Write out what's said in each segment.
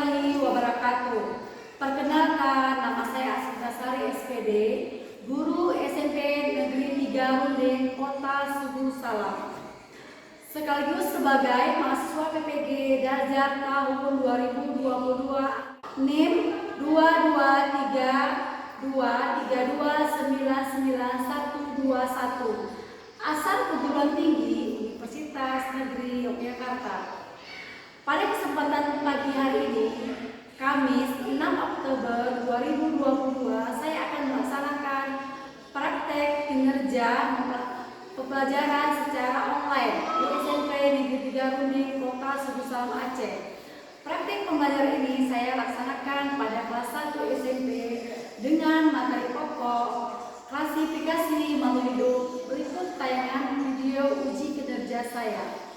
warahmatullahi wabarakatuh. Perkenalkan, nama saya Asita Sari SPD, guru SMP Negeri 3 Rundeng, Kota Sugu Salam. Sekaligus sebagai mahasiswa PPG Dazar tahun 2022 NIM 22322999121 asal perguruan tinggi Universitas Negeri Yogyakarta. Pada kesempatan pagi hari ini, Kamis 6 Oktober 2022, saya akan melaksanakan praktek kinerja pembelajaran secara online di SMP Negeri 3 Rundeng, Kota Sugu Salam, Aceh. Praktek pembelajaran ini saya laksanakan pada kelas 1 SMP dengan materi pokok klasifikasi makhluk hidup. Berikut tayangan video uji kinerja saya.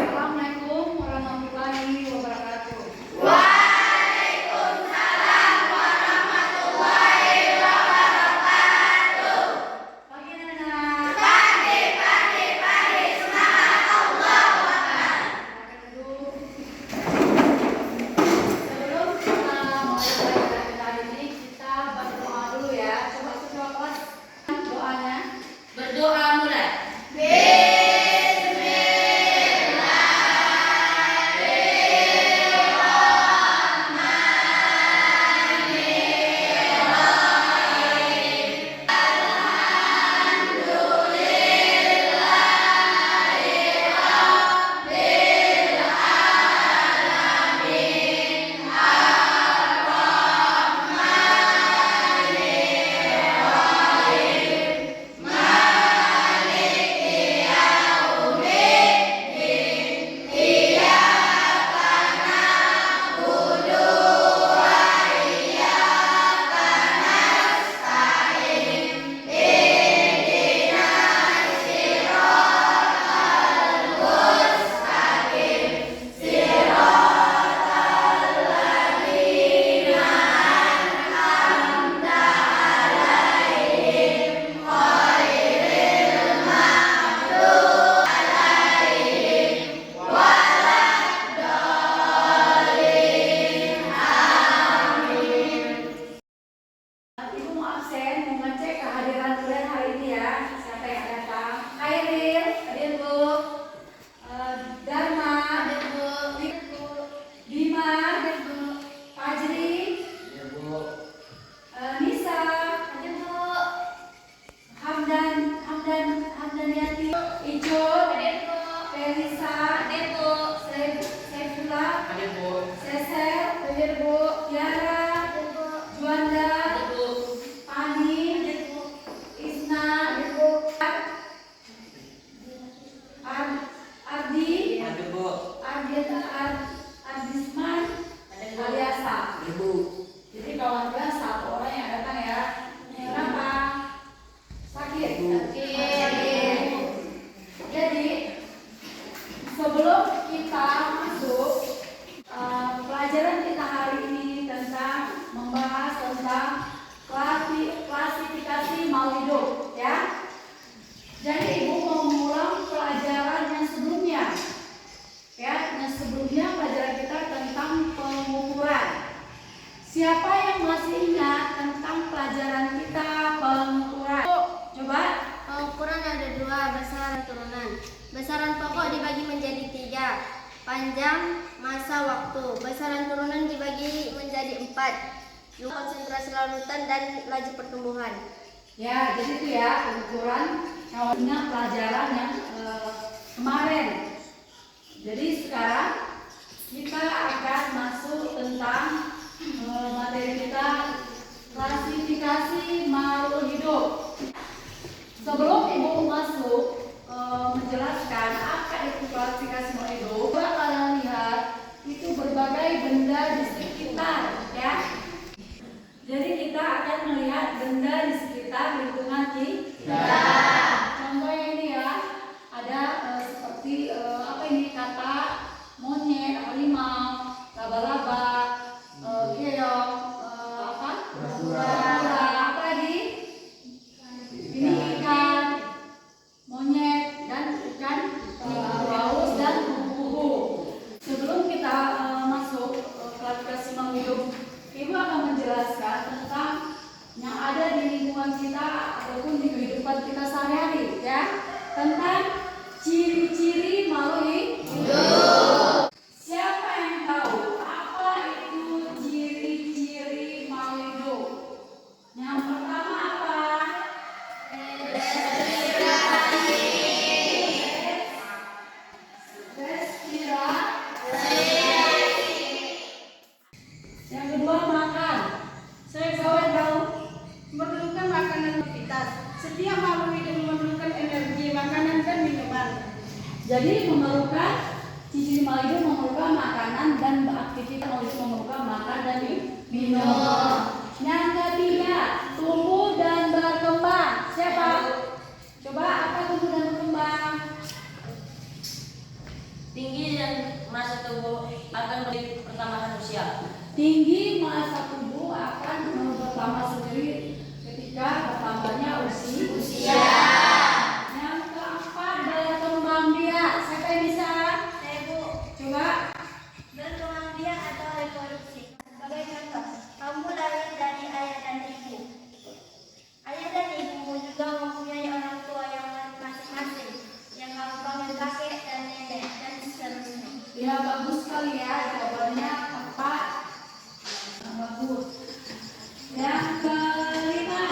Assalamualaikum warahmatullahi wabarakatuh. Waalaikumsalam warahmatullahi wabarakatuh. Pagi anak-anak. Pagi, semangat Allahu Akbar. Sebelum kita mulai pelajaran kali ini, kita berdoa dulu ya. Coba semua kelas doanya. Berdoa mulai. Ibu mau absen, mau ngecek kehadiran kalian hari ini ya. Siapa yang datang? Khairil, hadir Bu. Dharma, hadir Bu. Bima, hadir Bu. Fajri, hadir Bu. Nisa, hadir Bu. Hamdaniati, Ijo, hadir Bu. Felisa, hadir Bu. Saifullah, hadir Bu. Sesel, hadir Bu. Tiara, hadir Bu. Juanda, Pani, Isna, Ardi, Ardisman, Aliasa. Jadi kalau ada satu orang yang datang ya. Kenapa? Sakit. Jadi sebelum kita masuk pelajaran kita hari ini tentang membahas tentang klasifikasi makhluk hidup ya. Jadi Ibu mau mengulang pelajaran yang sebelumnya. Ya, yang sebelumnya pelajaran kita tentang pengukuran. Siapa yang masih ingat tentang pelajaran kita pengukuran? Coba. Pengukuran ada dua, besaran turunan. Besaran pokok dibagi menjadi 3, panjang masa waktu. Besaran turunan dibagi menjadi 4, konsentrasi larutan dan laju pertumbuhan. Ya, jadi itu ya pengukuran. Kalau ingat pelajaran yang kemarin. Jadi sekarang kita akan masuk tentang materi kita klasifikasi makhluk hidup. Sebelum Ibu masuk menjelaskan apa itu klasifikasi makhluk hidup, kalian lihat itu berbagai benda di sekitar ya. Jadi kita akan melihat benda di sekitar lingkungan kita. Contohnya ini ya, ada seperti apa ini, katak, monyet, harimau, laba-laba, keong, apa lagi? Ini ikan, Ciri-ciri malu hidup. Siapa yang tahu apa itu ciri-ciri malu hidup? Yang pertama apa? Respirasi. Yang kedua makan. Saya tahu Memerlukan makanan aktivitas. Setiap makhluk hidup memerlukan energi, makanan dan minuman. jadi memerlukan ciri malu hidup memerlukan makanan dan aktivitas malu hidup memerlukan makan dan minum. Yang ketiga tumbuh dan berkembang. Siapa? Coba apa tumbuh dan berkembang? Tinggi dan masa tubuh akan menjadi pertama manusia. Tinggi masa tubuh akan bertambah sendiri ketika bertambahnya usia. Yang keempat daya kembang biak. Siapa yang bisa? Saya Bu. Coba. Berkembang biak atau reproduksi. Sebagai contoh, kamu lahir dari ayah dan ibu. Ayah dan ibu juga mempunyai orang tua yang masing-masing, yang kamu panggil kakek dan nenek dan seterusnya. Ya bagus sekali ya jawabannya tepat. Bagus. Yang kelima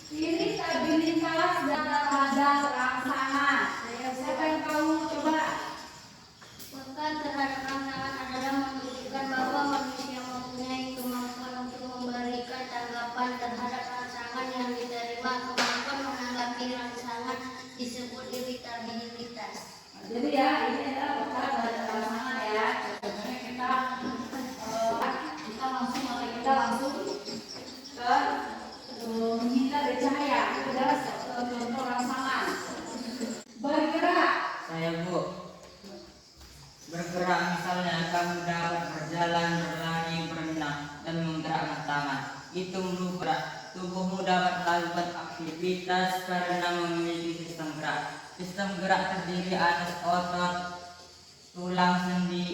iritabilitas dan terhadap rangsangan. Siapa yang tahu? Coba. Maka terhadap rangsangan adalah menunjukkan bahwa manusia mempunyai kemampuan untuk memberikan tanggapan terhadap rangsangan yang diterima. Kemampuan menanggapi rangsangan disebut iritabilitas. Jadi ya ini adalah peta terhadap rangsangan ya. Contohnya kita langsung ke menghindar dari cahaya. Itu adalah contoh rangsangan. Bergerak. Saya Bu. Bergerak misalnya kamu dapat berjalan, berlari, berenang, dan menggerakkan tangan. Itu merupakan tubuhmu dapat melakukan aktivitas karena memiliki sistem gerak. Sistem gerak terdiri atas otot, tulang sendi,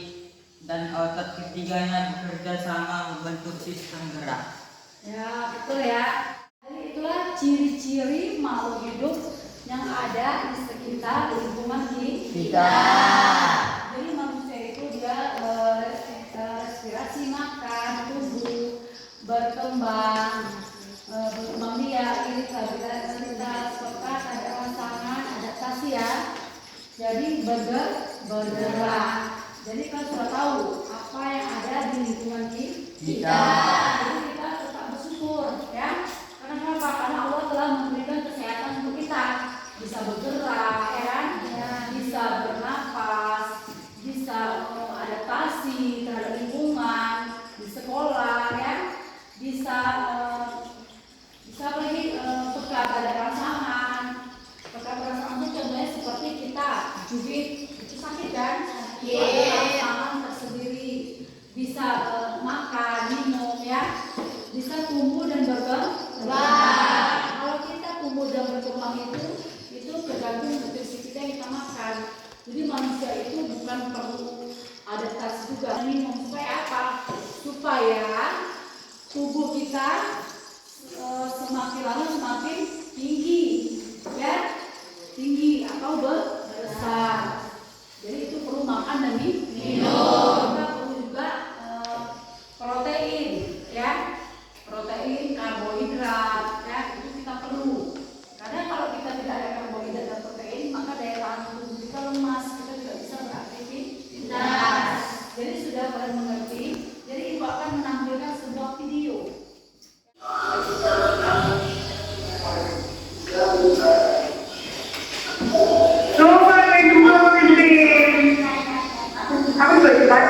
dan otot ketiganya bekerja sama membentuk sistem gerak. Ya betul ya. Jadi itulah ciri-ciri makhluk hidup yang ada di sekitar lingkungan kita. Jadi manusia itu dia respirasi, makan, tumbuh, berkembang, biak, iritabilitas, peka, ada rangsangan, adaptasi ya. Jadi bergerak. Jadi kan sudah tahu apa yang ada di lingkungan kita. Jadi kita tetap bersyukur ya. Karena kenapa? Karena Allah telah memberikan kesehatan untuk kita. Bisa bergerak, ya kan? Bisa bernafas, bisa adaptasi terhadap lingkungan, di sekolah ya. Bisa lagi peka pada rangsangan. Peka pada rangsangan itu contohnya seperti kita jubit itu sakit kan? Ada rangsangan tersendiri. Bisa makan, minum ya. Bisa tumbuh dan berkembang. Kalau kita tumbuh dan berkembang itu tergantung nutrisi kita yang kita makan. Jadi manusia itu bukan perlu adaptasi juga. Minum supaya apa? Supaya tubuh kita semakin lama semakin tinggi, ya, tinggi atau besar. Jadi itu perlu makan dan minum. Kita perlu juga protein, ya, protein, karbohidrat, ya, itu kita perlu. Karena kalau kita tidak ada karbohidrat dan protein, maka daya tahan tubuh kita lemas, kita tidak bisa beraktivitas. Jadi sudah pada mengerti. Jadi ibu akan menampilkan sebuah video. Apa itu Pak?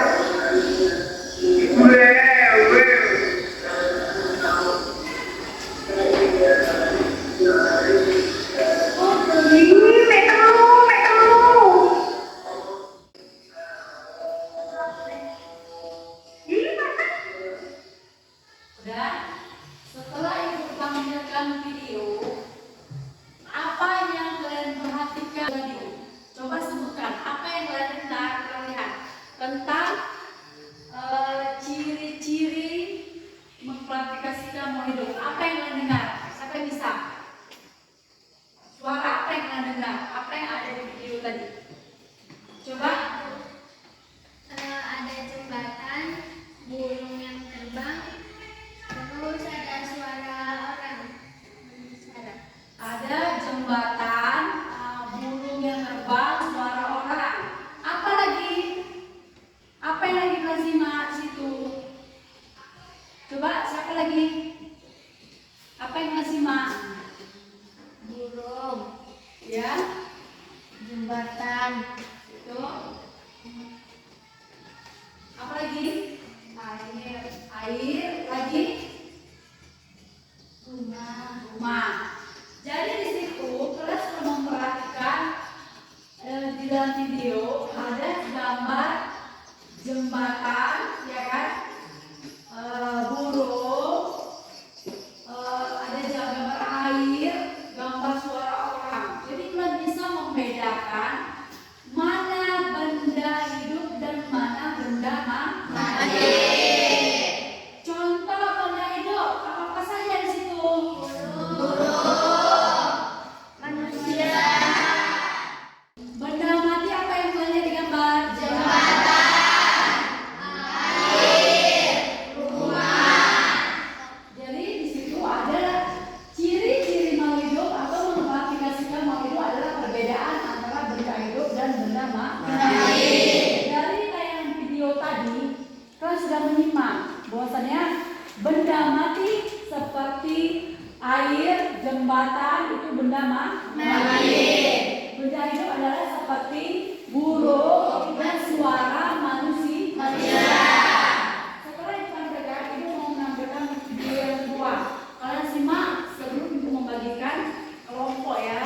itu tadi? Coba. Ada jembatan, burung yang terbang, terus ada suara orang. Suara. Ada jembatan, burung yang terbang, suara orang. Apa lagi? Apa yang lagi Kak Zima situ? Coba siapa lagi? Apa yang Kak Zima? Burung, Ya, jembatan, itu. Apa lagi? air, Air, lagi rumah. rumah. Jadi di situ kelas kalau memperhatikan di dalam video ada gambar jembatan, ya kan? Burung, ada gambar air, gambar suara orang. Jadi kalian bisa membedakan mana benda hidup dan mana benda mati. Contoh benda hidup apa saja di situ? Manusia, Benda mati apa yang boleh digambar? Jadi di situ ada ciri-ciri makhluk hidup atau mengaplikasikan makhluk hidup adalah perbedaan antara benda hidup dan benda mati. Dari tayangan video tadi, kalian sudah menyimak bahwasanya benda mati seperti air, jembatan itu benda mati. Benda hidup adalah seperti burung dan suara manusia. Setelah disampaikan, ibu mau menampilkan video yang kedua. Kalian simak sebelum ibu membagikan kelompok ya.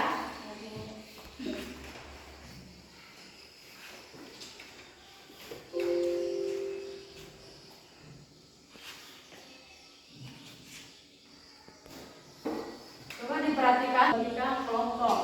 Coba diperhatikan, bagikan kelompok.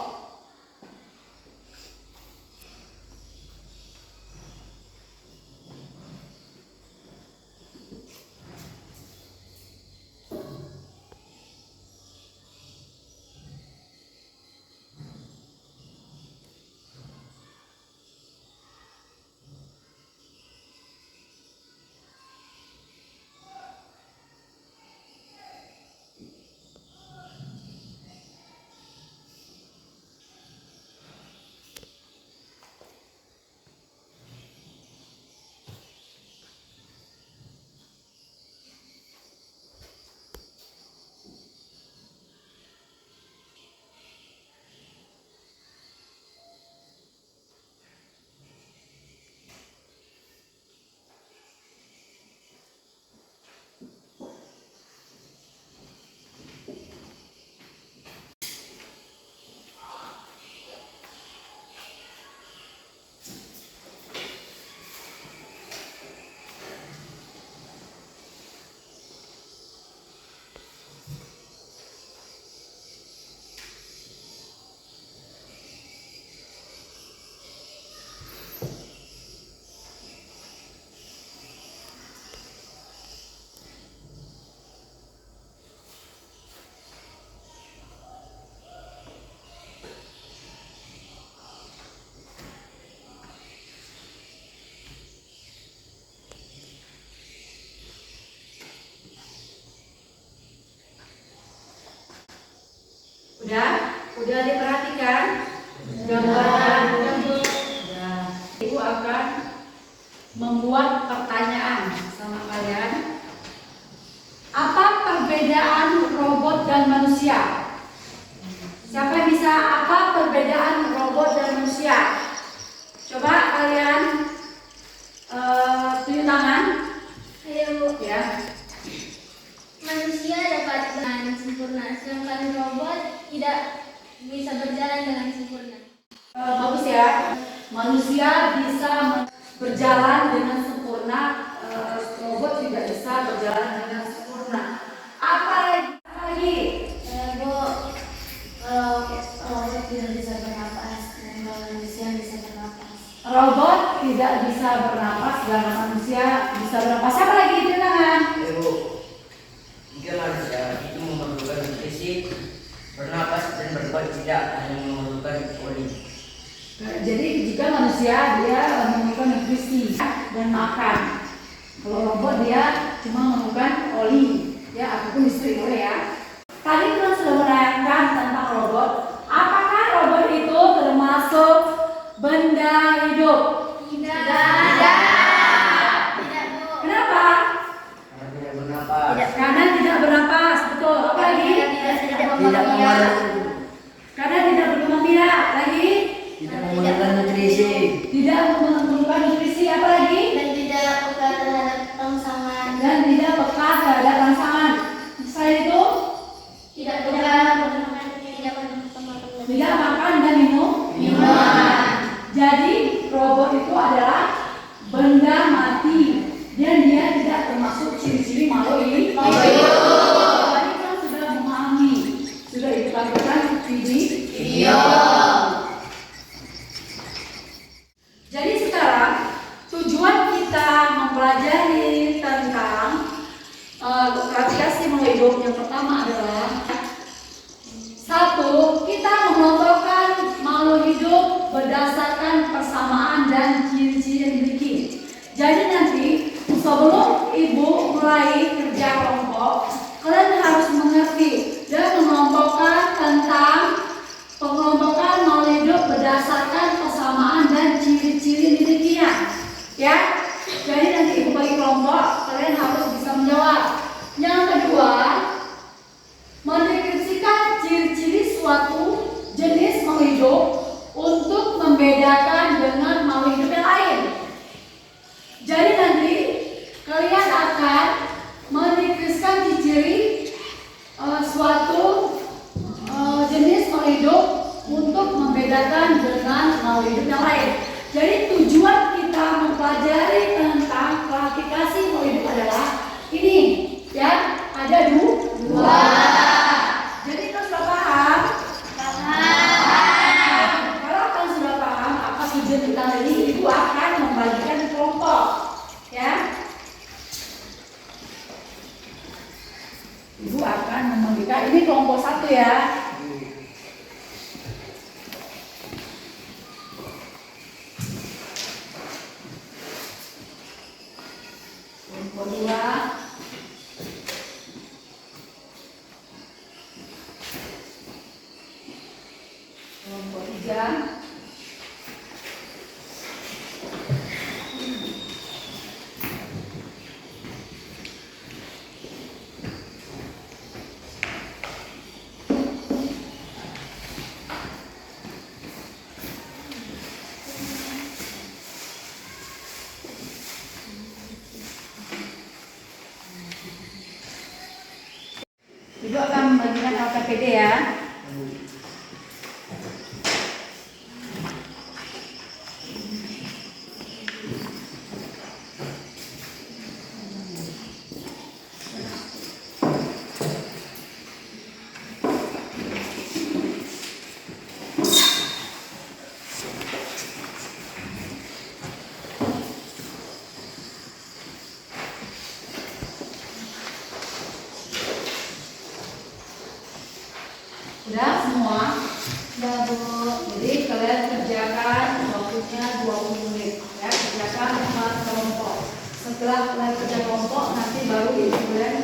Udah diperhatikan gambaran. Ya, ibu akan membuat pertanyaan sama kalian. Apa perbedaan robot dan manusia? Siapa yang bisa apa perbedaan robot dan manusia? Coba kalian tunjuk tangan. Ayo. Ya. Manusia dapat berjalan sempurna, sedangkan robot tidak bisa berjalan dengan sempurna. Bagus ya. Manusia bisa berjalan dengan sempurna, robot tidak bisa berjalan dengan sempurna. Apa lagi? Robot tidak bisa bernapas, dan manusia bisa bernapas. Robot tidak bisa bernapas dan manusia bisa bernapas. Siapa lagi itu tangan? Ibu, jika manusia itu memerlukan fisik, bernapas dan berbuat tidak hanya memerlukan oli. Jadi jika manusia dia memerlukan nutrisi dan makan, kalau robot dia cuma memerlukan oli, ya ataupun listrik, boleh ya. Tadi kita sudah menerangkan tentang robot. Apakah robot itu termasuk benda hidup? Tidak. Kenapa? Karena tidak bernapas, betul. Apa lagi? Karena tidak berkembang biak. Lagi? Tidak memerlukan nutrisi. Tidak memerlukan nutrisi. Apa lagi? Dan tidak peka terhadap rangsangan. Dan tidak peka terhadap rangsangan. Selain itu, Tidak tidak makan dan minum. Jadi robot itu adalah benda mati dan dia tidak termasuk ciri-ciri makhluk hidup. Tadi kan sudah memahami, sudah dikatakan video. Jadi sekarang tujuan kita mempelajari tentang klasifikasi makhluk hidup yang pertama adalah satu, kita mengelompokkan makhluk hidup berdasarkan persamaan dan ciri-ciri yang dimiliki. Jadi nanti sebelum ibu mulai kerja kelompok, kalian harus mengerti dan mengelompokkan tentang pengelompokan makhluk hidup berdasarkan persamaan dan ciri-ciri dimilikinya. Ya, jadi nanti ibu bagi kelompok, kalian harus bisa menjawab. Yang kedua, mendeskripsikan ciri-ciri suatu jenis makhluk hidup untuk membedakan dengan makhluk hidup yang lain. Jadi nanti kalian akan mendeskripsikan ciri-ciri suatu jenis makhluk hidup untuk membedakan dengan makhluk hidup yang lain. Jadi tujuan kita mempelajari tentang klasifikasi makhluk hidup adalah ini, ya, ada dua. Jadi kalian sudah paham? Kalau kalian sudah paham apa tujuan kita ini, ibu akan membagikan kelompok, ya. Ibu akan membagikan ini kelompok 1 ya. Kelompok 2. Kelompok 3. Ibu akan membagikan LKPD ya. Sudah semua? Sudah, Bu. Jadi kalian kerjakan waktunya 20 menit ya, kerjakan 4 kelompok. Setelah kalian kerja kelompok nanti baru kalian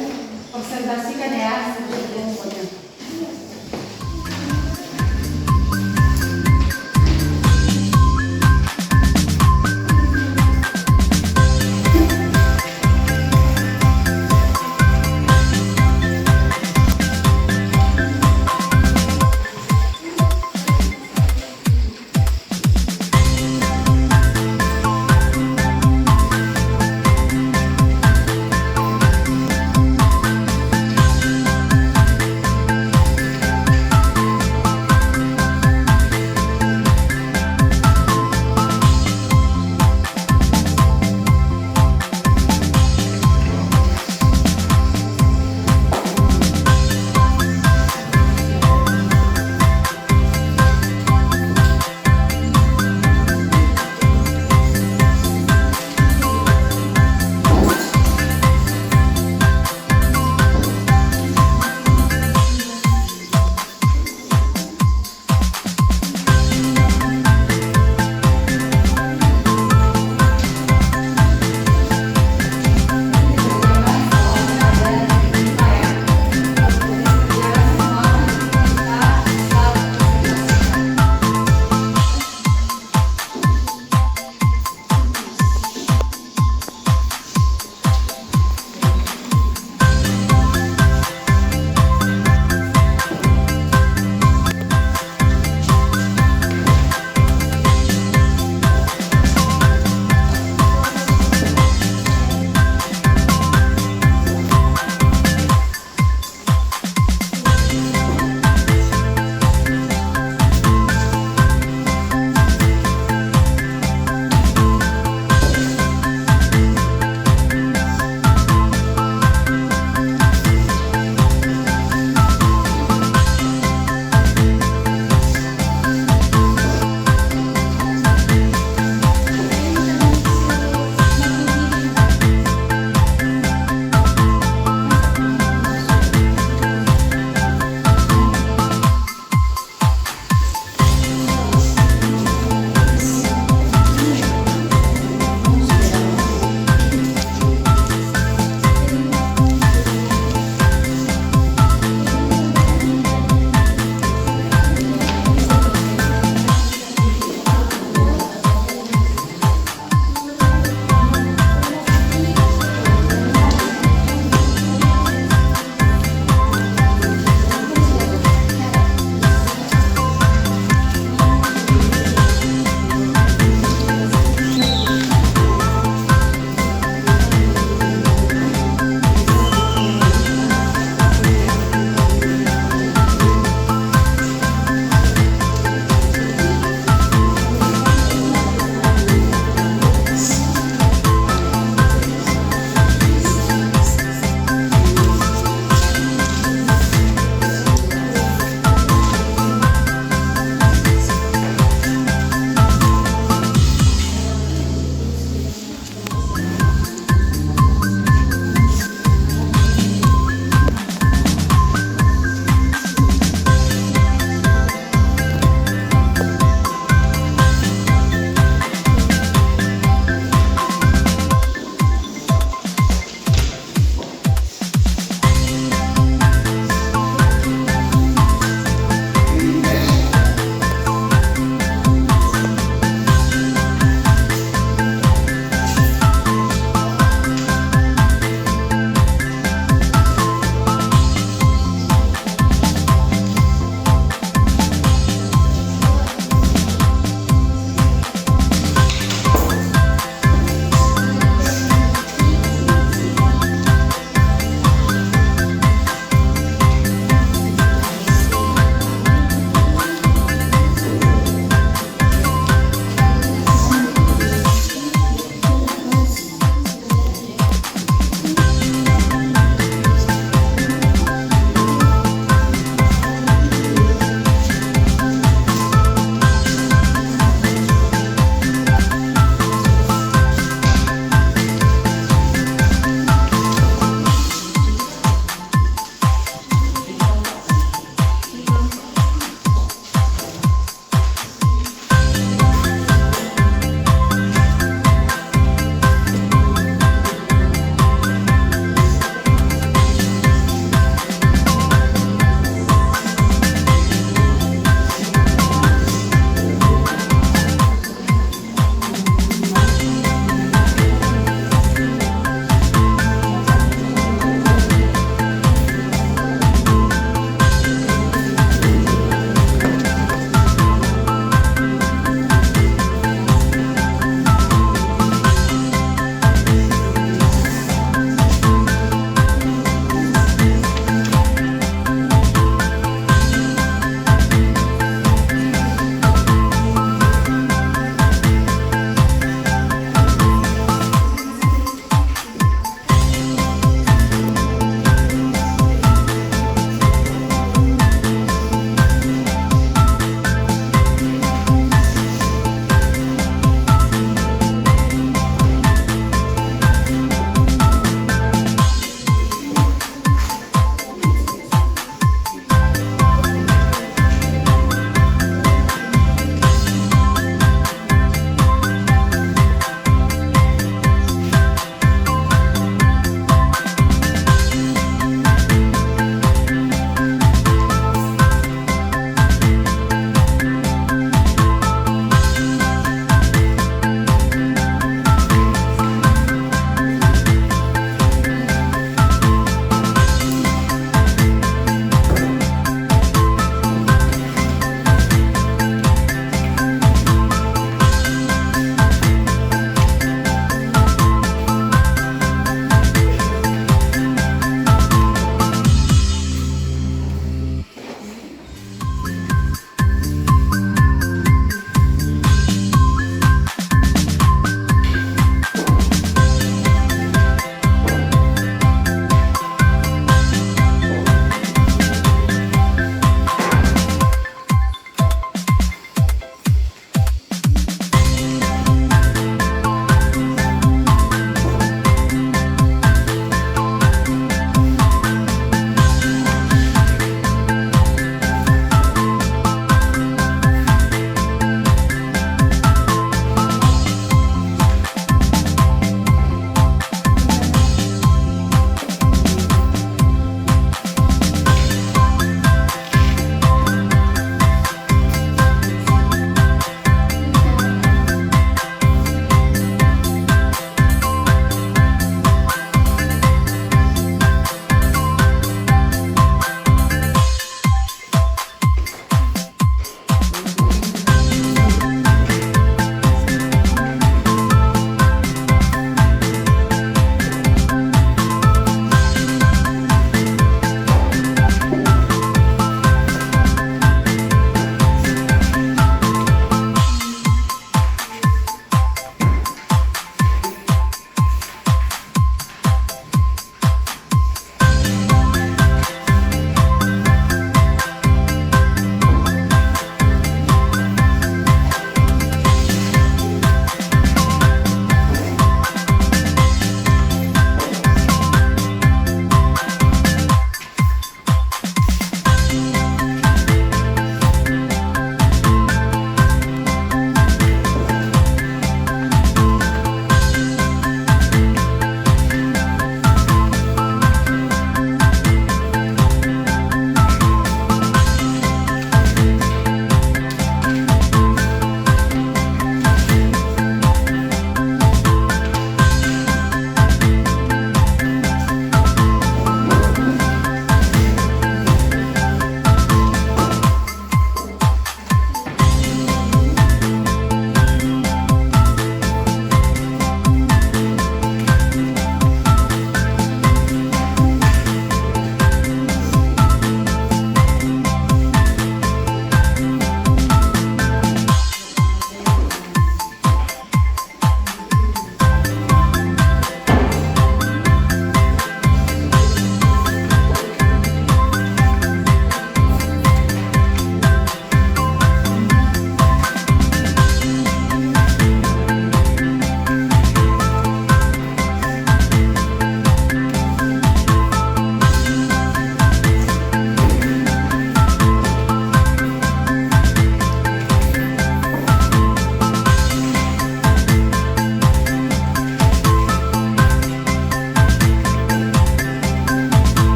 presentasikan ya semuanya.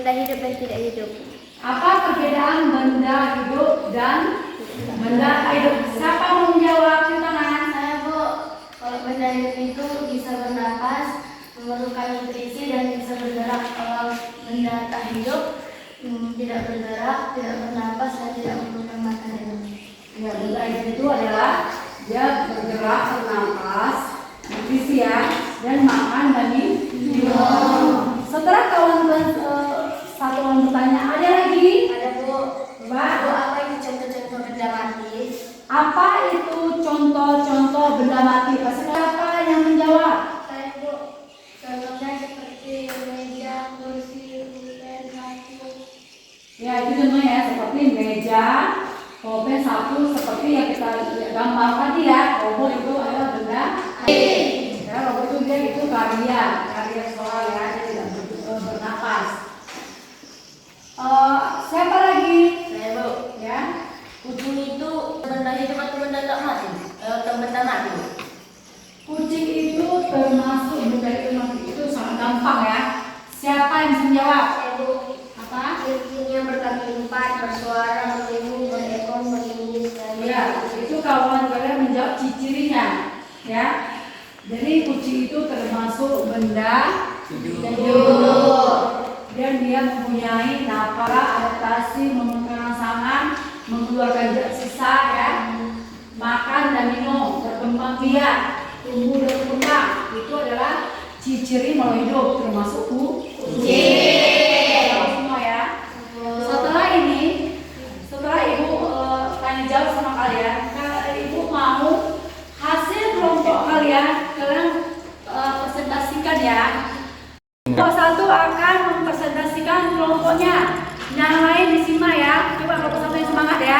benda hidup dan tidak hidup. Apa perbedaan benda hidup dan benda tak hidup? Siapa mau menjawab? Tangan. Saya Bu, kalau benda hidup itu bisa bernapas, memerlukan nutrisi dan bisa bergerak. Kalau benda tak hidup tidak bergerak, tidak bernapas dan tidak memerlukan makanan. Ya, benda hidup itu adalah dia bergerak, bernafas, nutrisi ya, dan makan dan minum. Setelah kawan-kawan satu orang bertanya, ada lagi? Ada Bu. Coba. Bu, apa itu contoh-contoh benda mati? Apa itu contoh-contoh benda mati? Siapa yang menjawab? Saya Bu. Contohnya seperti meja, kursi, pulpen, sapu. Ya, itu contohnya ya, seperti meja, pulpen, sapu, seperti yang kita gambar tadi ya. Robot itu adalah benda mati. Ya, robot itu dia itu karya sekolah ya, dia tidak bernapas. Siapa lagi? Saya Bu. Ya, Kucing itu benda hidup atau benda tak mati? Atau benda mati? Bu? kucing itu termasuk benda itu sangat gampang ya. Siapa yang bisa menjawab? Saya Bu. Apa? Kucingnya berkaki empat, bersuara, berilmu, berekor, berlindung, Ya, itu kawan kalian menjawab ciri-cirinya, ya. Jadi kucing itu termasuk benda hidup. Dan dia mempunyai nafas, adaptasi, memenuhi rangsangan, mengeluarkan zat sisa, ya. Makan dan minum, berkembang biak, tumbuh dan berkembang. Itu adalah ciri-ciri makhluk hidup, termasuk kucing. Semua ya. Setelah ini, setelah ibu tanya jawab sama kalian, ibu mau hasil kelompok kalian presentasikan ya. Kelompok satu akan mempresentasikan kelompoknya. Yang lain disimak ya. Coba kelompok satu yang semangat ya.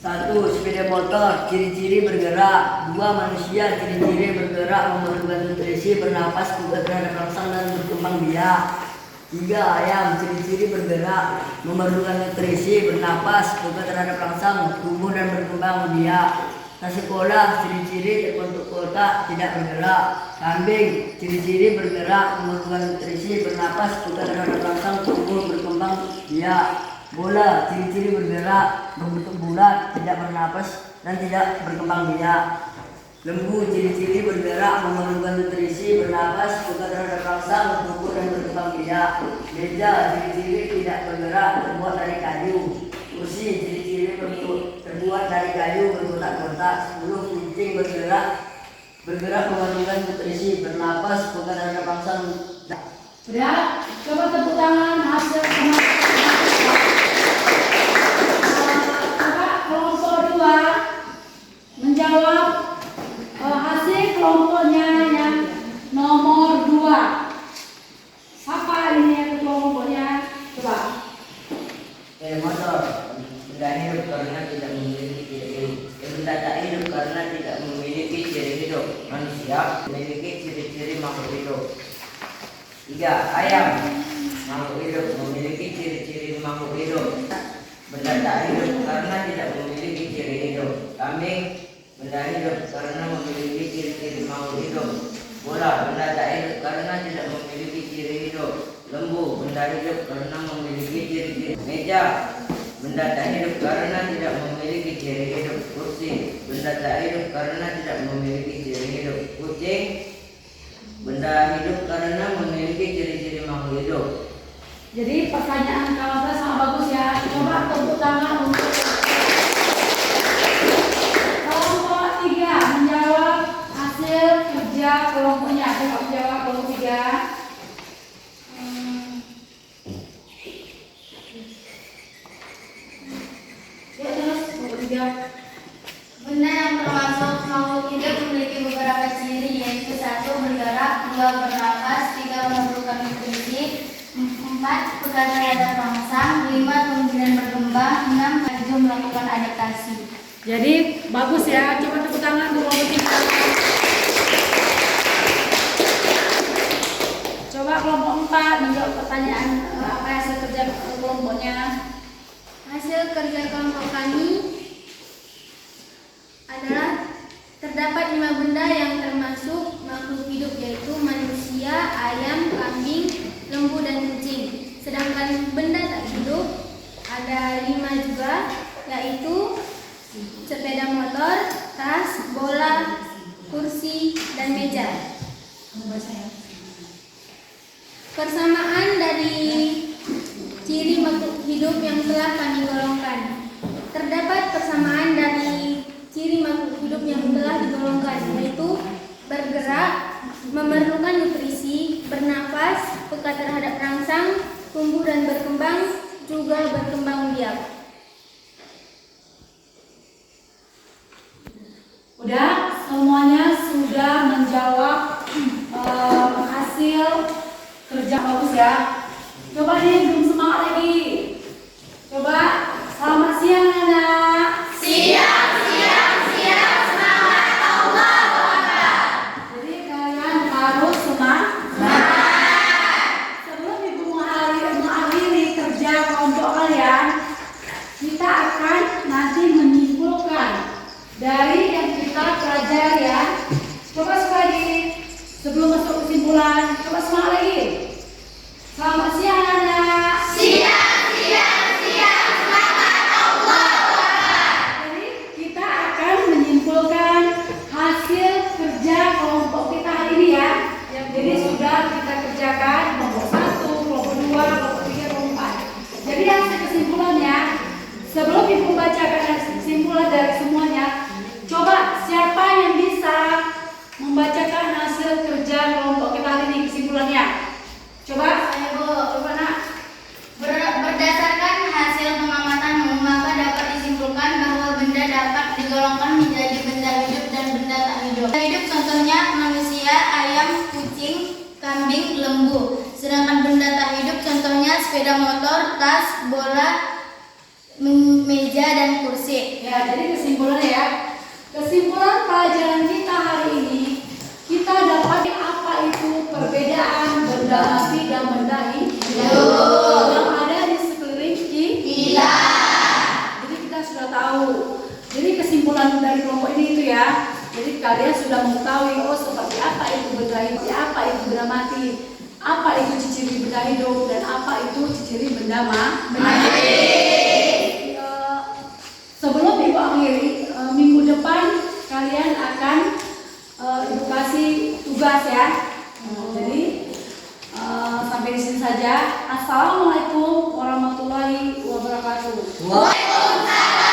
1. Sepeda motor, ciri-ciri bergerak. 2. Manusia, ciri-ciri bergerak, memerlukan nutrisi, bernapas, kuat terhadap rangsang dan berkembang biak. 3. Ayam, ciri-ciri bergerak, memerlukan nutrisi, bernapas, kuat terhadap rangsang, tumbuh dan berkembang biak. Sekolah, ciri-ciri terbentuk kotak, tidak bergerak. Kambing, ciri-ciri bergerak, memerlukan nutrisi, bernapas, kuat terhadap rangsang, tumbuh, berkembang biak. Bola, ciri-ciri bergerak, berbentuk bulat, tidak bernapas, dan tidak berkembang biak. Lembu, ciri-ciri bergerak, memerlukan nutrisi, bernapas, kuat terhadap rangsang, tumbuh, dan berkembang biak. Meja, ciri-ciri tidak bergerak, terbuat dari kayu. Kursi, ciri-ciri terbuat dari kayu, berkotak-kotak. 10. Kucing bergerak, memerlukan nutrisi, bernapas, kuat terhadap rangsang. Sudah, coba tepuk tangan hasil coba kelompok 2 menjawab hasil kelompoknya yang nomor 2. Apa ini yang kelompoknya? Coba. Motor, benda hidup karena tidak memiliki ciri hidup. Benda tak hidup karena tidak memiliki ciri hidup. Manusia memiliki ciri-ciri makhluk hidup. 3. Ayam, makhluk hidup, memiliki ciri-ciri makhluk hidup. Benda tak hidup karena tidak memiliki ciri hidup. Kambing, benda hidup karena memiliki ciri-ciri makhluk hidup. Bola, benda tak hidup karena tidak memiliki ciri hidup. Lembu, benda hidup karena memiliki ciri-ciri. Meja, benda tak hidup karena tidak memiliki ciri hidup. Kursi, benda tak hidup karena tidak memiliki ciri hidup. Kucing, benda hidup karena memiliki ciri-ciri makhluk hidup. Jadi pertanyaan kawan sangat bagus ya. Coba tepuk tangan untuk kelompok 3 menjawab hasil kerja kelompoknya. Coba menjawab kelompok 3. Ya terus kelompok 3. Benda yang termasuk makhluk hidup memiliki beberapa ciri, yaitu 1. Bergerak, 2. Bernapas, 3. Memerlukan nutrisi, 4. Pegang terhadap rangsang, 5. Tumbuh dan berkembang, 6. Maju melakukan adaptasi. Jadi bagus ya. Coba tepuk tangan untuk kelompok 3. Coba kelompok 4 menjawab pertanyaan apa hasil kerja kelompoknya. Hasil kerja kelompok kami adalah terdapat 5 benda yang termasuk makhluk hidup, yaitu manusia, ayam, kambing, lembu, dan kucing. Sedangkan benda tak hidup ada 5 juga, yaitu sepeda motor, tas, bola, kursi, dan meja. Persamaan dari ciri makhluk hidup yang telah kami golongkan. Terdapat persamaan dari ciri makhluk hidup yang telah digolongkan, yaitu bergerak, memerlukan nutrisi, bernapas, peka terhadap rangsang, tumbuh dan berkembang, juga berkembang biak. Udah, semuanya sudah menjawab hasil kerja bagus ya. Coba nih, belum semangat lagi. Coba, selamat siang anak. Siap, semangat Allah Akbar. Jadi kalian harus semangat. Sebelum ibu mengakhiri kerja kelompok kalian, kita akan nanti menyimpulkan dari yang kita pelajari ya. Coba sekali lagi sebelum masuk kesimpulan, coba semangat lagi. Selamat siang anak. Semangat Allah Akbar. Jadi kita akan menyimpulkan hasil kerja kelompok kita hari ini ya. Jadi sudah kita kerjakan kelompok 1, kelompok 2, kelompok 3, kelompok 4. Jadi hasil kesimpulannya, sebelum ibu bacakan hasil kesimpulan dari semuanya, coba siapa yang bisa membacakan hasil kerja kelompok kita hari ini kesimpulannya? Coba, coba nak. Berdasarkan hasil pengamatanmu, maka dapat disimpulkan bahwa benda dapat digolongkan menjadi benda hidup dan benda tak hidup. Benda hidup contohnya manusia, ayam, kucing, kambing, lembu. Sedangkan benda tak hidup contohnya sepeda motor, tas, bola, meja, dan kursi. Ya, jadi kesimpulannya ya. Kesimpulan pelajaran kita hari ini, kita dapat apa itu perbedaan benda mati dan benda hidup yang ada di sekeliling kita. Jadi kita sudah tahu. Jadi kesimpulan dari kelompok ini itu ya. Jadi kalian sudah mengetahui seperti apa itu benda hidup, apa itu benda mati, apa itu ciri benda hidup, dan apa itu ciri benda mati. Sebelum ibu akhiri, minggu depan kalian akan ibu kasih tugas ya. Jadi sampai di sini saja. Assalamualaikum warahmatullahi wabarakatuh. Waalaikumsalam.